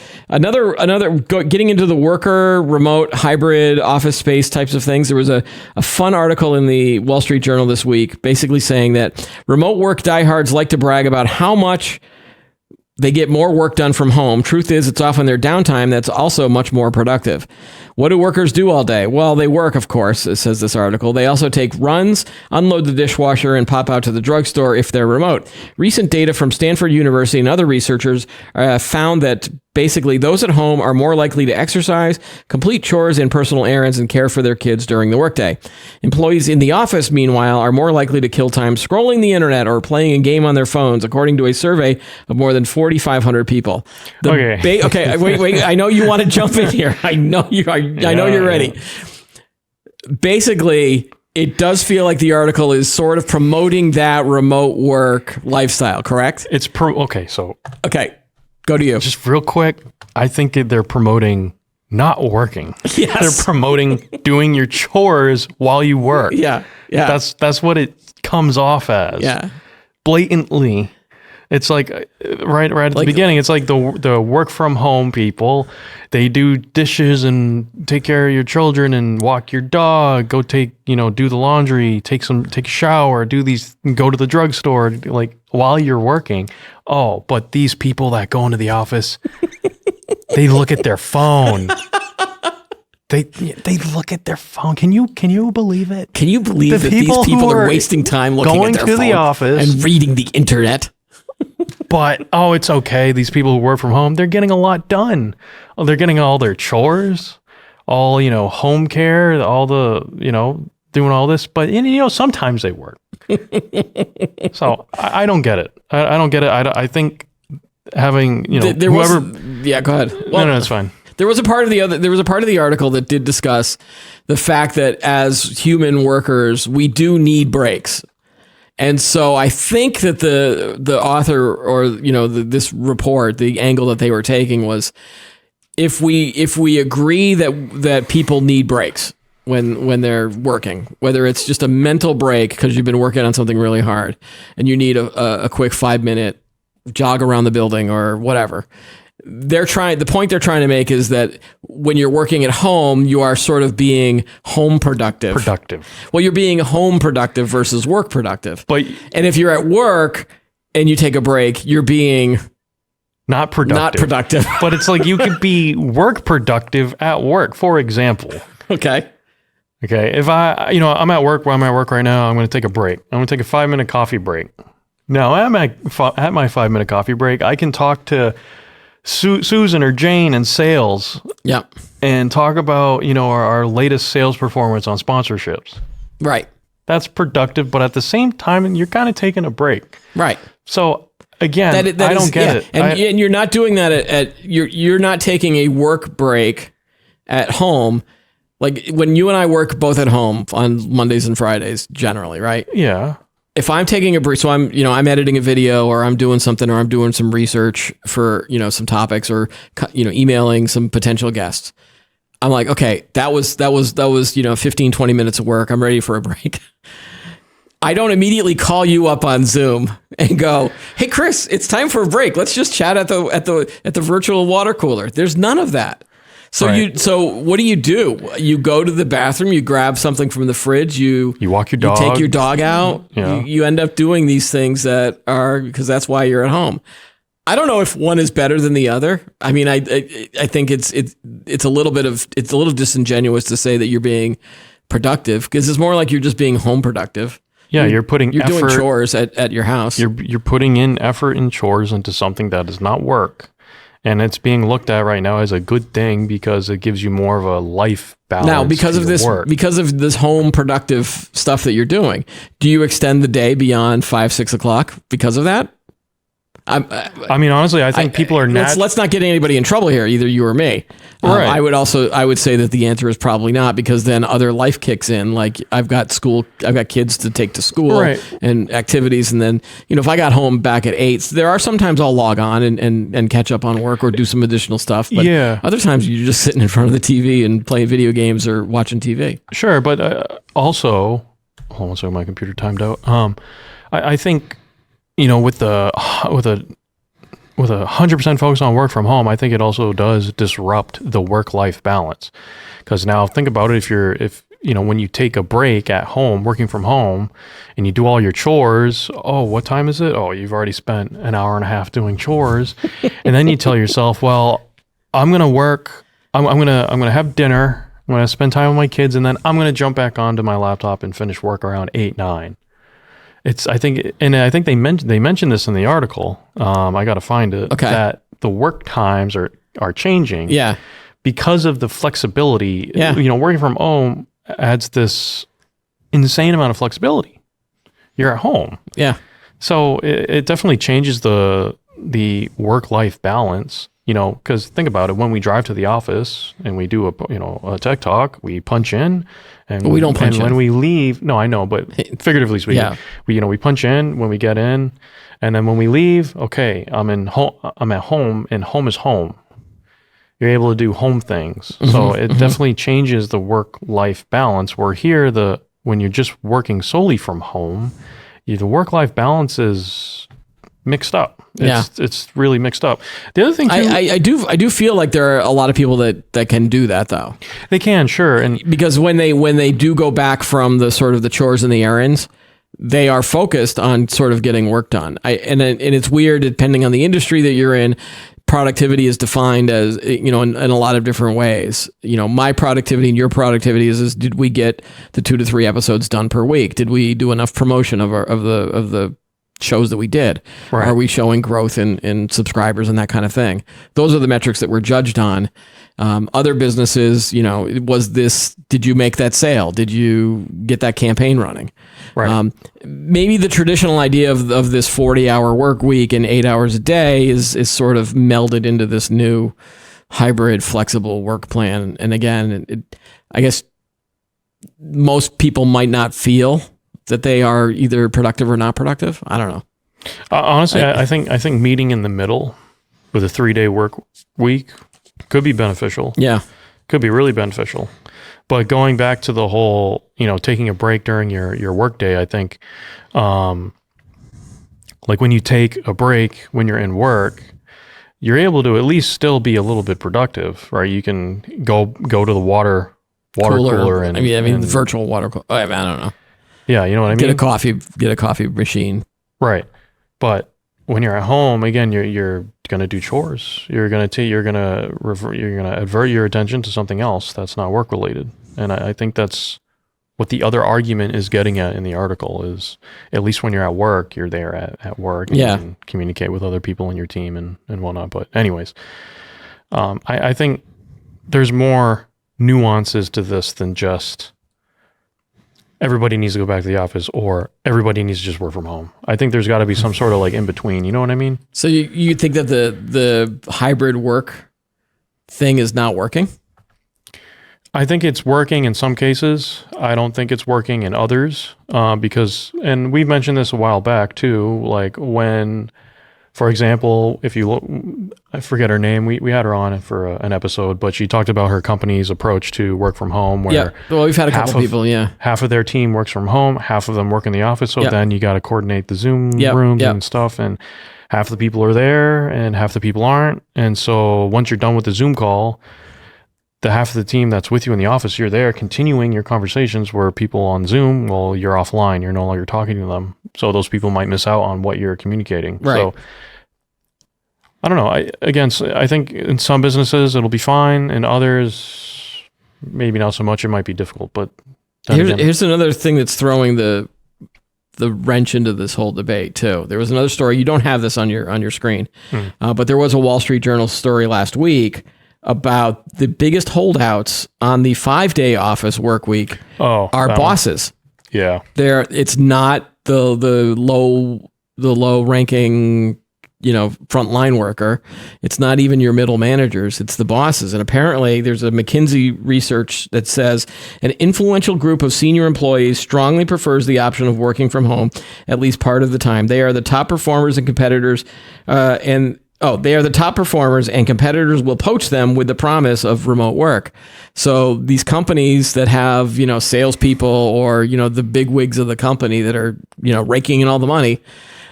Getting into the worker, remote, hybrid, office space types of things. There was a fun article in the Wall Street Journal this week, basically saying that remote work diehards like to brag about how much They get more work done from home. Truth is, it's often their downtime that's also much more productive. What do workers do all day? Well, they work, of course, says this article. They also take runs, unload the dishwasher, and pop out to the drugstore if they're remote. Recent data from Stanford University and other researchers found that basically those at home are more likely to exercise, complete chores and personal errands, and care for their kids during the workday. Employees in the office, meanwhile, are more likely to kill time scrolling the internet or playing a game on their phones, according to a survey of more than 4,500 people. Okay, wait. I know you want to jump in here. I know you are. I know you're ready. Basically, it does feel like the article is sort of promoting that remote work lifestyle, correct?
Okay,
go to you.
just real quick, I think they're promoting not working.
Yes.
They're promoting doing your chores while you work.
Yeah.
That's what it comes off as.
Yeah.
Blatantly. It's like right at the beginning. It's like the work from home people. They do dishes and take care of your children and walk your dog. Go do the laundry. Take a shower. Do these. Go to the drugstore. Like while you're working. Oh, but these people that go into the office, they look at their phone. They look at their phone. Can you believe it?
Can you believe that these people are wasting time looking at their phone
going to the office
and reading the internet?
But, it's okay. These people who work from home, they're getting a lot done. Oh, they're getting all their chores, all, home care, all the, doing all this. But, sometimes they work. So I don't get it. I don't get it. I think having, whoever.
Yeah, go ahead. Well,
no, it's fine.
There was a part of the article that did discuss the fact that as human workers, we do need breaks. And so I think that the author or this report, the angle that they were taking was if we agree that people need breaks when they're working, whether it's just a mental break because you've been working on something really hard and you need a quick 5-minute jog around the building or whatever. The point they're trying to make is that when you're working at home, you are sort of being home productive. Well, you're being home productive versus work productive. And if you're at work and you take a break, you're being
not productive. But it's like you could be work productive at work, for example.
Okay.
If I'm at work, where I'm at work right now, I'm going to take a break. I'm going to take a 5-minute coffee break. Now, at my 5-minute coffee break, I can talk to Susan or Jane in sales.
Yeah.
And talk about, our latest sales performance on sponsorships.
Right.
That's productive, but at the same time, you're kind of taking a break.
Right.
So again, I don't get it.
And you're not doing that you're not taking a work break at home. Like when you and I work both at home on Mondays and Fridays, generally, right?
Yeah.
If I'm taking a break, so I'm editing a video or I'm doing something or I'm doing some research for, some topics or, emailing some potential guests. I'm like, okay, that was 15, 20 minutes of work. I'm ready for a break. I don't immediately call you up on Zoom and go, hey, Chris, it's time for a break. Let's just chat at the virtual water cooler. There's none of that. So
right.
So what do? You go to the bathroom, you grab something from the fridge, you
walk your dog,
you take your dog out.
Yeah.
You end up doing these things that are because that's why you're at home. I don't know if one is better than the other. I mean, I think it's a little disingenuous to say that you're being productive because it's more like you're just being home productive.
Yeah, you're doing
chores at your house.
You're putting in effort and chores into something that does not work. And it's being looked at right now as a good thing because it gives you more of a life balance. Now, because of this home productive stuff that you're doing, do you extend the day beyond 5-6 o'clock because of that? I mean, honestly, I think people are not.
Let's not get anybody in trouble here, either you or me.
Right.
I would say that the answer is probably not, because then other life kicks in. Like I've got kids to take to school and activities, and then if I got home back at 8, there are sometimes I'll log on and catch up on work or do some additional stuff. But other times you're just sitting in front of the TV and playing video games or watching TV.
Sure, but also, hold on a second, my computer timed out. I think. With a 100% focus on work from home, I think it also does disrupt the work-life balance. Because now think about it, if when you take a break at home, working from home, and you do all your chores, oh, what time is it? Oh, you've already spent an hour and a half doing chores. And then you tell yourself, well, I'm going to work. I'm going to have dinner. I'm going to spend time with my kids. And then I'm going to jump back onto my laptop and finish work around 8, 9. I think they mentioned this in the article. I got to find it.
Okay.
That the work times are changing.
Yeah.
Because of the flexibility.
Yeah.
Working from home adds this insane amount of flexibility. You're at home.
Yeah.
So it definitely changes the work-life balance. Because think about it, when we drive to the office and we do a tech talk, we punch in, and
we don't punch in.
When we leave, no, I know, but figuratively speaking,
Yeah.
we punch in when we get in, and then when we leave, okay, I'm at home, and home is home. You're able to do home things, so it definitely changes the work-life balance. Where here, when you're just working solely from home, the work-life balance is mixed up. It's really mixed up. The other thing too,
I do feel like there are a lot of people that can do that though.
They can, sure. And
because when they do go back from the sort of the chores and the errands, they are focused on sort of getting work done. And it's weird depending on the industry that you're in. Productivity is defined as, in a lot of different ways. My productivity and your productivity is did we get the 2 to 3 episodes done per week? Did we do enough promotion of the shows that we did?
Right.
Are we showing growth in subscribers and that kind of thing? Those are the metrics that we're judged on. Other businesses, did you make that sale? Did you get that campaign running?
Right.
Maybe the traditional idea of this 40-hour work week and 8 hours a day is sort of melded into this new hybrid flexible work plan. And again, I guess most people might not feel that they are either productive or not productive. I don't know.
Honestly, I think meeting in the middle with a 3-day work week could be beneficial.
Yeah.
Could be really beneficial. But going back to the whole, taking a break during your work day, I think, like when you take a break when you're in work, you're able to at least still be a little bit productive, right? You can go to the water cooler and
the virtual water cooler. I don't know.
Yeah, you know what I mean?
Get a coffee machine.
Right. But when you're at home, again, you're going to do chores. You're going to avert your attention to something else that's not work related. And I think that's what the other argument is getting at in the article is, at least when you're at work, you're there at work and you can communicate with other people in your team and whatnot. But anyways, I think there's more nuances to this than just everybody needs to go back to the office or everybody needs to just work from home. I think there's got to be some sort of like in between. You know what I mean?
So you think that the hybrid work thing is not working?
I think it's working in some cases. I don't think it's working in others because, and we've mentioned this a while back too, like when, for example, if you look, I forget her name, we had her on for an episode, but she talked about her company's approach to work from home where
well, we've had a couple people,
half of their team works from home, half of them work in the office, so then you got to coordinate the Zoom rooms and stuff, and half the people are there and half the people aren't, and so once you're done with the Zoom call, the half of the team that's with you in the office, you're there continuing your conversations, where people on Zoom, well, you're offline, you're no longer talking to them. So those people might miss out on what you're communicating.
Right.
So I don't know. I think in some businesses it'll be fine. In others, maybe not so much. It might be difficult, but
here's another thing that's throwing the wrench into this whole debate too. There was another story. You don't have this on your screen, but there was a Wall Street Journal story last week about the biggest holdouts on the 5-day office work week are bosses.
Yeah.
It's not the low ranking, frontline worker. It's not even your middle managers. It's the bosses. And apparently there's a McKinsey research that says an influential group of senior employees strongly prefers the option of working from home at least part of the time. They are the top performers and competitors, they are the top performers, and competitors will poach them with the promise of remote work. So these companies that have, salespeople or, the big wigs of the company that are, raking in all the money,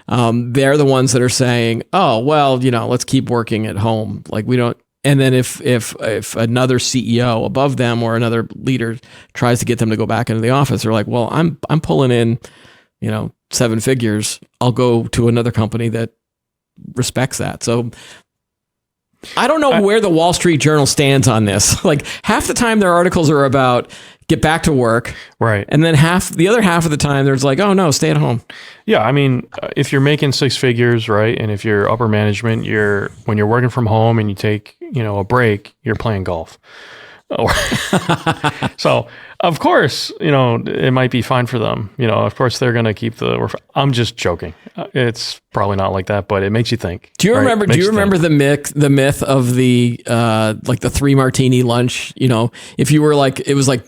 they're the ones that are saying, oh, well, let's keep working at home. Like we don't, And then if another CEO above them or another leader tries to get them to go back into the office, they're like, well, I'm pulling in, 7 figures. I'll go to another company that respects that. So I don't know where the Wall Street Journal stands on this. Like half the time their articles are about get back to work.
Right.
And then the other half of the time there's like, oh no, stay at home.
Yeah. I mean, if you're making 6 figures, right. And if you're upper management, when you're working from home and you take, a break, you're playing golf. So of course, it might be fine for them. Of course they're going to keep I'm just joking. It's probably not like that, but it makes you think.
Do you remember? Do you remember the myth of the like the 3 martini lunch? If you were like, it was like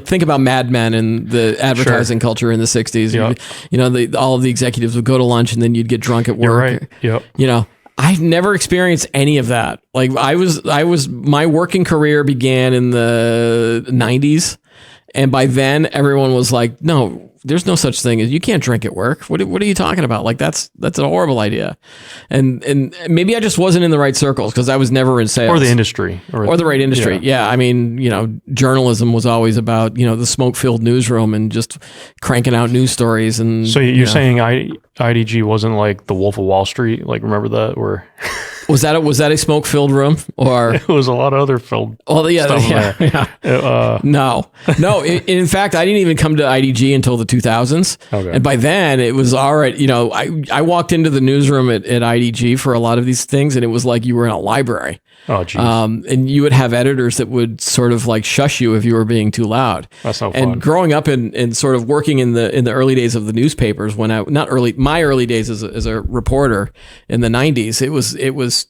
think about Mad Men and the advertising culture in the 60s.
Yep.
All of the executives would go to lunch and then you'd get drunk at work.
You're right. Yep.
I never experienced any of that. Like my working career began in the 90s. And by then everyone was like, no, there's no such thing as you can't drink at work. What are you talking about? Like that's a horrible idea. And maybe I just wasn't in the right circles because I was never in sales
or the industry
or the right industry. Yeah. I mean, journalism was always about, the smoke-filled newsroom and just cranking out news stories. And
so you're saying IDG wasn't like the Wolf of Wall Street? Like remember that where
was that a smoke-filled room or
it was a lot of other filled stuff
yeah. No. In fact, I didn't even come to IDG until the 2000s.
Okay.
And by then it was all right. I walked into the newsroom at IDG for a lot of these things and it was like you were in a library.
Oh, geez.
And you would have editors that would sort of like shush you if you were being too loud.
That's no fun.
And growing up and sort of working in the early days of the newspapers my early days as a reporter in the 90s, it was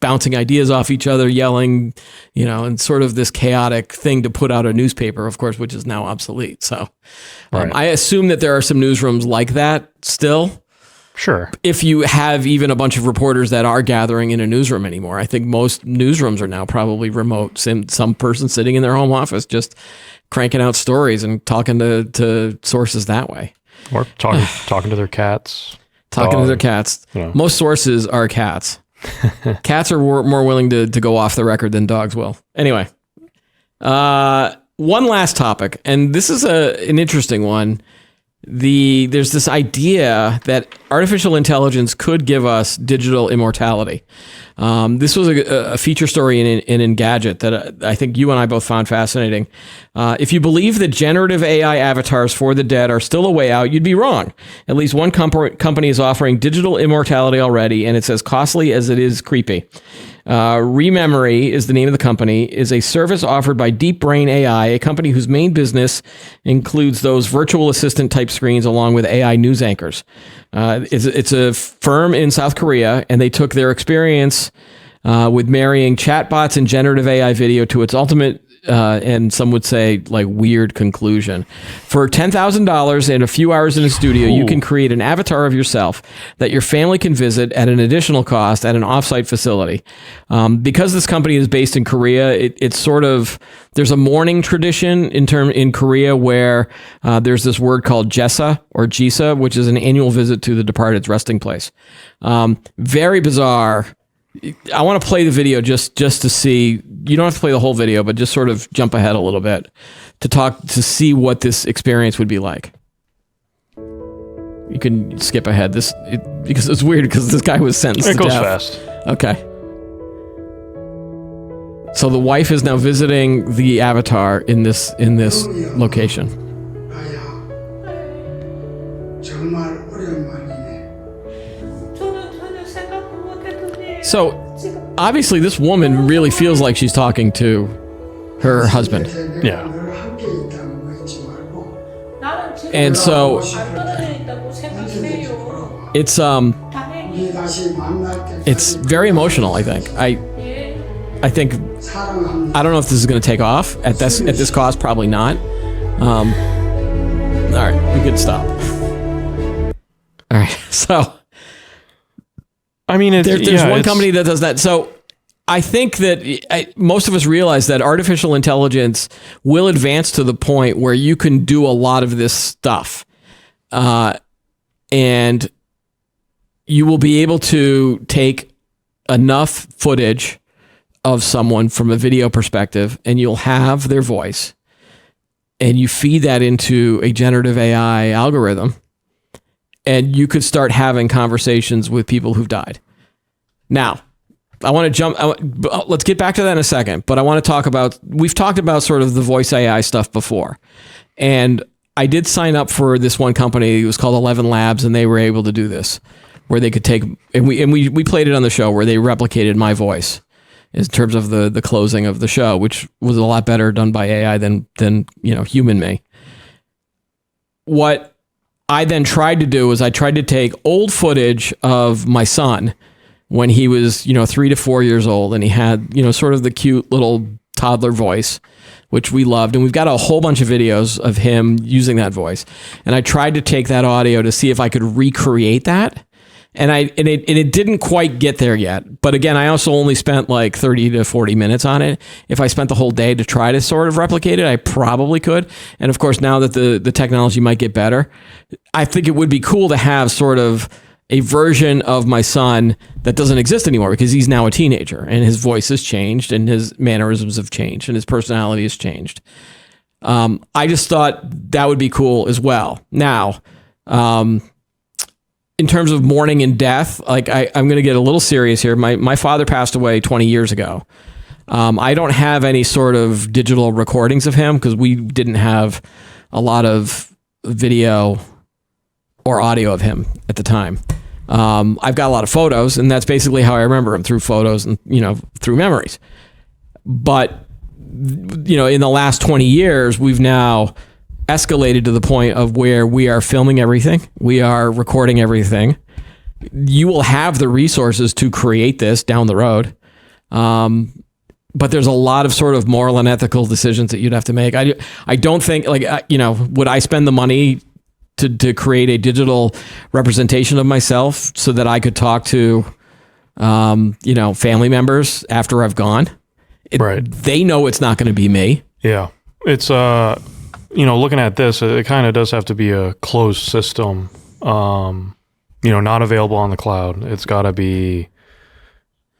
bouncing ideas off each other, yelling, and sort of this chaotic thing to put out a newspaper, of course, which is now obsolete. So
right.
I assume that there are some newsrooms like that still.
Sure.
If you have even a bunch of reporters that are gathering in a newsroom anymore, I think most newsrooms are now probably remote. Some person sitting in their home office just cranking out stories and talking to sources that way.
Or talking to their cats.
Talking to their cats. Most sources are cats. Cats are more willing to go off the record than dogs will. Anyway, one last topic, and this is an interesting one. There's this idea that artificial intelligence could give us digital immortality. This was a feature story in Engadget that I think you and I both found fascinating. If you believe that generative AI avatars for the dead are still a way out, you'd be wrong. At least one company is offering digital immortality already, and it's as costly as it is creepy. Rememory is the name of the company, is a service offered by Deep Brain AI, a company whose main business includes those virtual assistant type screens along with AI news anchors. It's a firm in South Korea, and they took their experience with marrying chatbots and generative AI video to its ultimate and some would say like weird conclusion. For $10,000 and a few hours in a studio, you can create an avatar of yourself that your family can visit at an additional cost at an offsite facility. Because this company is based in Korea, it's sort of, there's a mourning tradition in Korea where there's this word called Jesa or Jisa, which is an annual visit to the departed's resting place. Very bizarre. I want to play the video just to see. You don't have to play the whole video, but just sort of jump ahead a little bit to see what this experience would be like. You can skip ahead because it's weird because this guy was sentenced to death.
It goes fast.
Okay. So the wife is now visiting the avatar in this location. So obviously this woman really feels like she's talking to her husband.
Yeah.
And so it's very emotional, I think. I think I don't know if this is going to take off at this cost, probably not. All right, we could stop. All right. So
I mean,
there's one company that does that. So I think that most of us realize that artificial intelligence will advance to the point where you can do a lot of this stuff. And you will be able to take enough footage of someone from a video perspective, and you'll have their voice, and you feed that into a generative AI algorithm, and you could start having conversations with people who've died. Now, I want to jump. Let's get back to that in a second, but I want to talk about, we've talked about sort of the voice AI stuff before, and I did sign up for this one company. It was called 11 Labs, and they were able to do this, where they could take, and we played it on the show, where they replicated my voice in terms of the closing of the show, which was a lot better done by AI than human me. What I then tried to do was I tried to take old footage of my son when he was 3 to 4 years old, and he had sort of the cute little toddler voice, which we loved, and we've got a whole bunch of videos of him using that voice. And I tried to take that audio to see if I could recreate that. And it didn't quite get there yet. But again, I also only spent like 30 to 40 minutes on it. If I spent the whole day to try to sort of replicate it, I probably could. And of course, now that the technology might get better, I think it would be cool to have sort of a version of my son that doesn't exist anymore, because he's now a teenager and his voice has changed and his mannerisms have changed and his personality has changed. I just thought that would be cool as well. Now, in terms of mourning and death, like I'm going to get a little serious here. My father passed away 20 years ago. I don't have any sort of digital recordings of him because we didn't have a lot of video or audio of him at the time. I've got a lot of photos, and that's basically how I remember him, through photos and through memories. But in the last 20 years, we've now escalated to the point of where we are filming everything. We are recording everything. You will have the resources to create this down the road. But there's a lot of sort of moral and ethical decisions that you'd have to make. I don't think, would I spend the money to create a digital representation of myself so that I could talk to, family members after I've gone?
Right.
They know it's not going to be me.
Yeah. It's, looking at this, it kind of does have to be a closed system, not available on the cloud. It's got to be,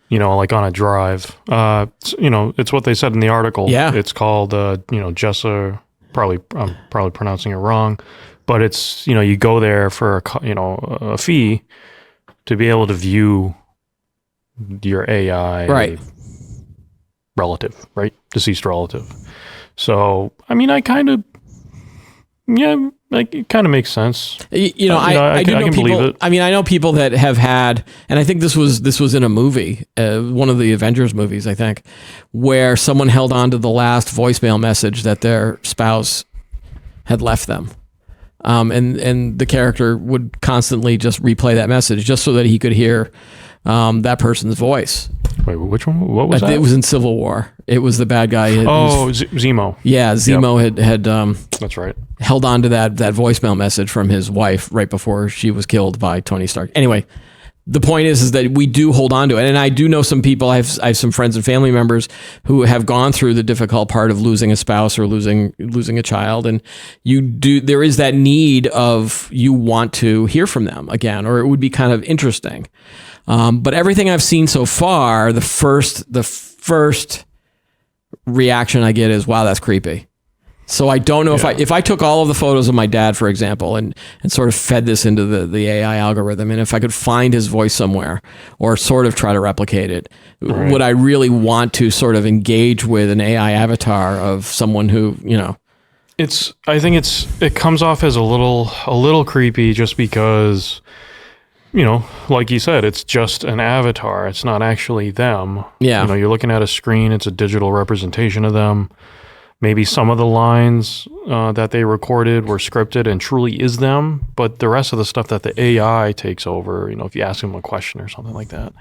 like on a drive. It's what they said in the article.
Yeah.
It's called, Jessa, I'm probably pronouncing it wrong, but it's, you go there for a fee to be able to view your AI relative, right? Deceased relative. So, I mean, it kind of makes sense.
I can believe it. I mean, I know people that have had, and I think this was in a movie, one of the Avengers movies, I think, where someone held on to the last voicemail message that their spouse had left them. And the character would constantly just replay that message just so that he could hear that person's voice.
Wait, which one? What was that?
It was in Civil War. It was the bad guy.
Zemo.
Yeah, Zemo had
that's right,
held on to that voicemail message from his wife right before she was killed by Tony Stark. Anyway, the point is that we do hold on to it. And I do know some people, I have some friends and family members who have gone through the difficult part of losing a spouse or losing a child. And there is that need of, you want to hear from them again, or it would be kind of interesting. But everything I've seen so far, the first reaction I get is, wow, that's creepy. So I don't know if I took all of the photos of my dad, for example, and sort of fed this into the AI algorithm, and if I could find his voice somewhere or sort of try to replicate it, would I really want to sort of engage with an AI avatar of someone who,
I think it comes off as a little creepy, just because, like you said, it's just an avatar. It's not actually them.
Yeah.
You're looking at a screen. It's a digital representation of them. Maybe some of the lines that they recorded were scripted and truly is them, but the rest of the stuff that the AI takes over, if you ask them a question or something like that,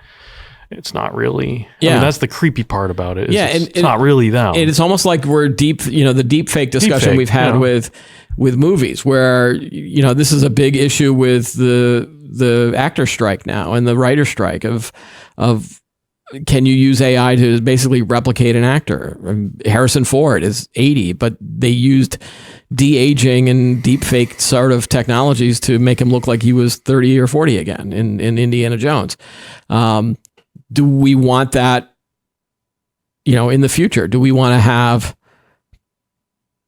it's not really.
Yeah.
I mean, that's the creepy part about it.
It's
not really them.
It's almost like we're the deep fake discussion we've had with movies, where this is a big issue with the actor strike now and the writer strike of can you use AI to basically replicate an actor? Harrison Ford is 80, but they used de-aging and deep fake sort of technologies to make him look like he was 30 or 40 again in Indiana Jones. Do we want that in the future? Do we want to have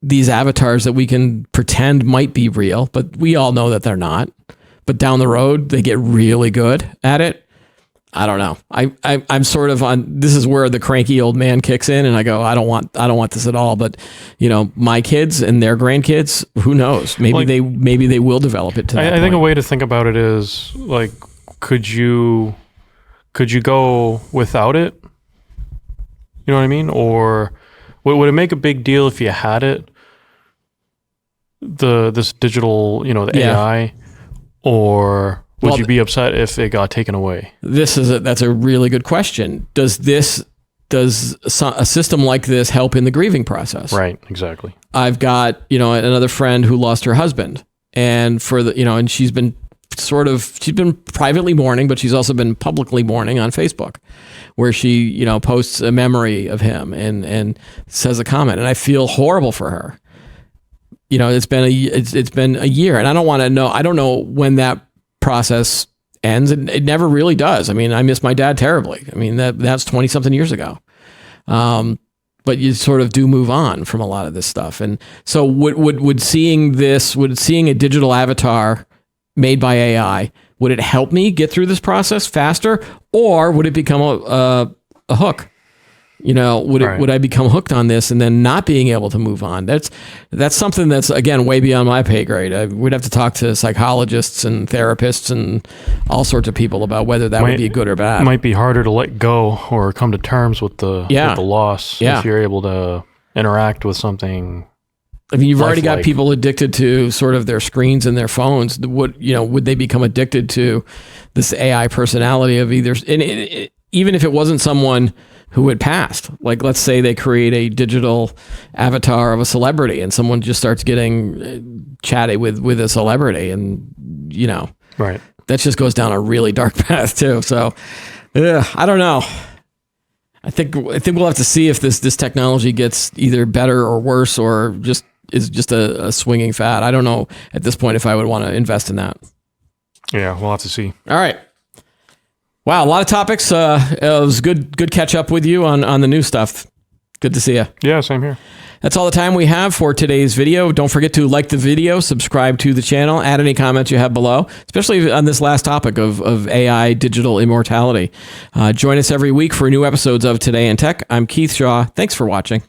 these avatars that we can pretend might be real, but we all know that they're not? But down the road, they get really good at it. I don't know. I'm sort of on. This is where the cranky old man kicks in, and I go, I don't want this at all. But my kids and their grandkids, who knows? Maybe they will develop it to that
I think
point.
a way to think about it is like, could you go without it? You know what I mean? Or would it make a big deal if you had it? This digital, the AI, or would you be upset if it got taken away?
That's a really good question. Does a system like this help in the grieving process?
Right, exactly.
I've got, another friend who lost her husband, and and she's been privately mourning, but she's also been publicly mourning on Facebook, where she, posts a memory of him and says a comment, and I feel horrible for her. It's been a year, and I don't know when that process ends, and it never really does. I mean, I miss my dad terribly. I mean, that's 20 something years ago. But you sort of do move on from a lot of this stuff. And so would seeing a digital avatar made by AI, would it help me get through this process faster, or would it become a hook? Would I become hooked on this and then not being able to move on? That's something that's, again, way beyond my pay grade. We'd have to talk to psychologists and therapists and all sorts of people about whether that would be good or bad.
It might be harder to let go or come to terms with the loss if you're able to interact with something.
I mean, you've already got people addicted to sort of their screens and their phones. Would they become addicted to this AI personality of either? And even if it wasn't someone who had passed, like let's say they create a digital avatar of a celebrity, and someone just starts getting chatty with a celebrity, and
right,
that just goes down a really dark path too. So, I don't know. I think we'll have to see if this technology gets either better or worse, or is just a swinging fad. I don't know at this point if I would want to invest in that.
Yeah, we'll have to see.
All right. Wow, a lot of topics. It was good catch up with you on the new stuff. Good to see you.
Yeah, same here.
That's all the time we have for today's video. Don't forget to like the video, subscribe to the channel, add any comments you have below, especially on this last topic of AI digital immortality. Join us every week for new episodes of Today in Tech. I'm Keith Shaw. Thanks for watching.